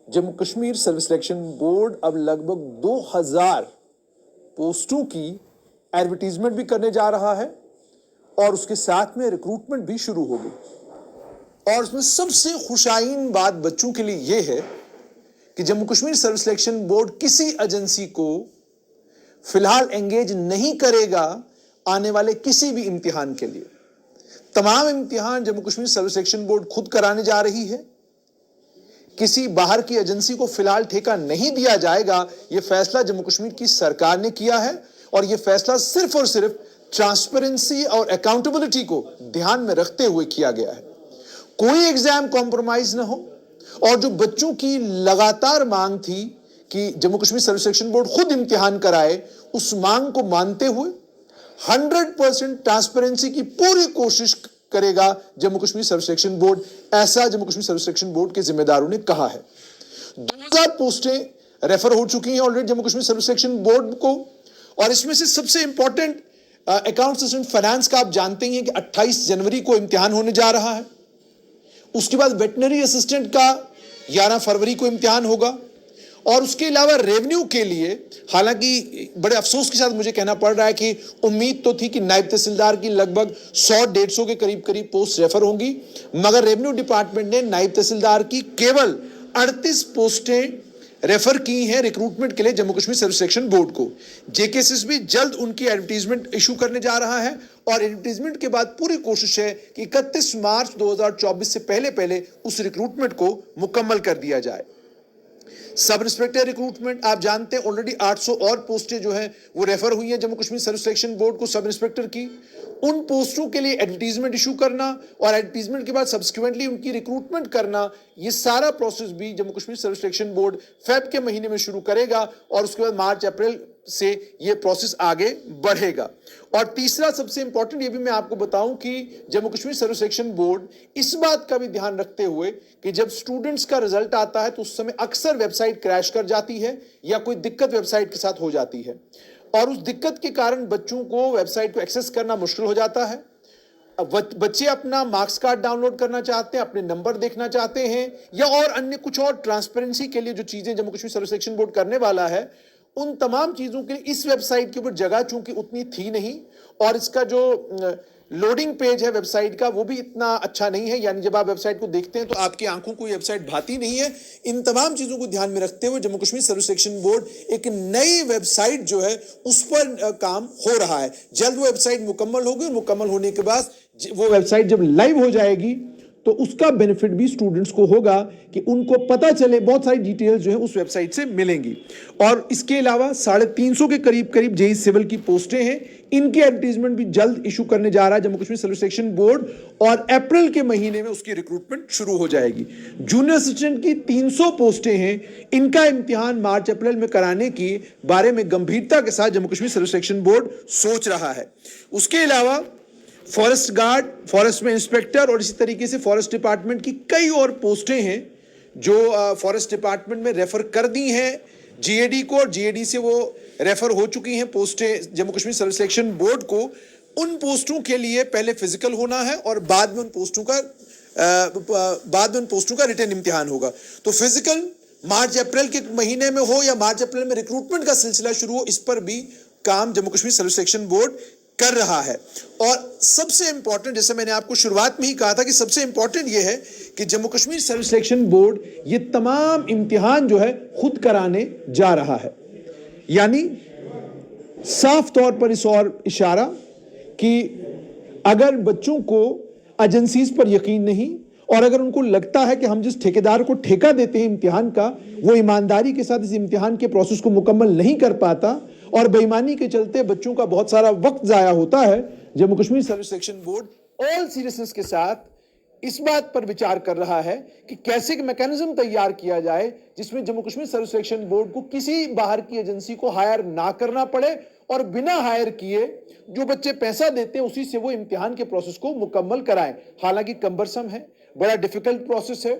Jammu Kashmir service selection board अब लगभग 2000 पोस्टों की एडवर्टीजमेंट भी करने जा रहा है और उसके साथ में रिक्रूटमेंट भी शुरू हो गई। और उसमें सबसे खुशाइन बात बच्चों के लिए यह है कि Jammu Kashmir service selection board किसी एजेंसी को फिलहाल एंगेज नहीं करेगा आने वाले किसी भी इम्तिहान के लिए। तमाम इम्तिहान Jammu Kashmir service selection board खुद कराने जा रही है। किसी बाहर की एजेंसी को फिलहाल ठेका नहीं दिया जाएगा। यह फैसला जम्मू कश्मीर की सरकार ने किया है और यह फैसला सिर्फ और सिर्फ ट्रांसपेरेंसी और अकाउंटेबिलिटी को ध्यान में रखते हुए किया गया है। कोई एग्जाम कॉम्प्रोमाइज ना हो। और जो बच्चों की लगातार मांग थी कि Jammu Kashmir service selection board खुद इम्तिहान कराए, उस मांग को मानते हुए 100% ट्रांसपेरेंसी की पूरी कोशिश करेगा Jammu Kashmir service selection board, ऐसा Jammu Kashmir service selection board के जिम्मेदारों ने कहा है। 2000 पोस्टें रेफर हो चुकी हैं already Jammu Kashmir service selection board को, और इसमें से सबसे इंपॉर्टेंट अकाउंट असिस्टेंट फाइनेंस का आप जानते ही हैं कि 28 जनवरी को इम्तिहान होने जा रहा है। उसके बाद वेटनरी असिस्टेंट का 11 फरवरी को इम्तिहान होगा। और उसके अलावा रेवेन्यू के लिए, हालांकि बड़े अफसोस के साथ मुझे कहना पड़ रहा है कि उम्मीद तो थी कि नायब तहसीलदार की लगभग 100-150 के करीब पोस्ट रेफर होंगी, मगर रेवेन्यू डिपार्टमेंट ने नायब तहसीलदार की केवल 38 पोस्टें रेफर की हैं रिक्रूटमेंट के लिए Jammu Kashmir service selection board को। जेकेएसएसबी जल्द उनकी एडवर्टीजमेंट इशू करने जा रहा है और एडवर्टीजमेंट के बाद पूरी कोशिश है कि 31 मार्च 2024 से पहले उस रिक्रूटमेंट को मुकम्मल कर दिया जाए। सब इंस्पेक्टर रिक्रूटमेंट आप जानते हैं ऑलरेडी 800 और पोस्टें जो हैं वो रेफर हुई हैं Jammu Kashmir service selection board को सब इंस्पेक्टर की। उन पोस्टों के लिए एडवर्टीजमेंट इशू करना और एडवर्टीजमेंट के बाद सब्सिक्वेंटली उनकी रिक्रूटमेंट करना, ये सारा प्रोसेस भी Jammu Kashmir service selection board Feb के महीने में शुरू करेगा और उसके बाद मार्च अप्रैल से ये प्रोसेस आगे बढ़ेगा। और तीसरा सबसे इंपॉर्टेंट ये भी मैं आपको बताऊं कि Jammu Kashmir service selection board इस बात का भी ध्यान रखते हुए कि जब स्टूडेंट्स का रिजल्ट आता है तो उस समय अक्सर वेबसाइट क्रैश कर जाती है या कोई दिक्कत वेबसाइट के साथ हो जाती है और उस दिक्कत के कारण बच्चों को वेबसाइट को एक्सेस करना मुश्किल हो जाता है। बच्चे अपना मार्क्स कार्ड डाउनलोड करना चाहते हैं, अपने नंबर देखना चाहते हैं या और अन्य कुछ और ट्रांसपेरेंसी के लिए जो चीजें Jammu Kashmir service selection board करने वाला है, उन तमाम चीजों के लिए इस वेबसाइट के ऊपर जगह चूंकि उतनी थी नहीं और इसका जो लोडिंग पेज है वेबसाइट का वो भी इतना अच्छा नहीं है, यानी जब आप वेबसाइट को देखते हैं तो आपकी आंखों को ये वेबसाइट भाती नहीं है। इन तमाम चीजों को ध्यान में रखते हुए Jammu Kashmir service selection board एक नई वेबसाइट जो है उस पर काम हो रहा है। जल्द वो वेबसाइट मुकम्मल होगी और मुकम्मल होने के बाद वो वेबसाइट जब लाइव हो जाएगी तो उसका बेनिफिट भी स्टूडेंट्स को होगा कि उनको पता चले, बहुत सारी डिटेल्स जो है उस वेबसाइट से मिलेंगी। और इसके अलावा 350 के करीब जेई सिविल की पोस्टें हैं, इनकी एडवर्टीजमेंट भी जल्द इशू करने जा रहा है Jammu Kashmir service selection board और अप्रैल के महीने में उसकी रिक्रूटमेंट शुरू हो जाएगी। जूनियर असिस्टेंट की 300 पोस्टें हैं, इनका इम्तिहान मार्च अप्रैल में कराने की बारे में गंभीरता के साथ Jammu Kashmir service selection board सोच रहा है। उसके अलावा फॉरेस्ट गार्ड, फॉरेस्ट में इंस्पेक्टर और इसी तरीके से फॉरेस्ट डिपार्टमेंट की कई और पोस्टें हैं जो फॉरेस्ट डिपार्टमेंट में रेफर कर दी हैं जीएडी को और जीएडी से वो रेफर हो चुकी हैं पोस्टें Jammu Kashmir service selection board को। उन पोस्टों के लिए पहले फिजिकल होना है और बाद में उन पोस्टों का रिटन इम्तिहान होगा। तो फिजिकल मार्च अप्रैल के महीने में हो या मार्च अप्रैल में रिक्रूटमेंट का सिलसिला शुरू हो, इस पर भी काम Jammu Kashmir service selection board कर रहा है। और सबसे इंपॉर्टेंट, जैसे मैंने आपको शुरुआत में ही कहा था कि सबसे इंपॉर्टेंट यह है कि Jammu Kashmir service selection board ये तमाम इम्तिहान जो है खुद कराने जा रहा है। यानी साफ तौर पर इस और इशारा कि अगर बच्चों को एजेंसीज पर यकीन नहीं और अगर उनको लगता है कि हम जिस ठेकेदार को ठेका देते हैं इम्तिहान का वो ईमानदारी के साथ इस इम्तिहान के प्रोसेस को मुकम्मल नहीं कर पाता और बेईमानी के चलते बच्चों का बहुत सारा वक्त जाया होता है, Jammu Kashmir service selection board all seriousness के साथ इस बात पर विचार कर रहा है कि कैसे एक मैकेनिज्म तैयार किया जाए जिसमें Jammu Kashmir service selection board को किसी बाहर की एजेंसी को हायर ना करना पड़े और बिना हायर किए जो बच्चे पैसा देते हैं उसी से वो इम्तिहान के प्रोसेस को मुकम्मल कराएं। हालांकि कम्बरसम है, बड़ा डिफिकल्ट प्रोसेस है,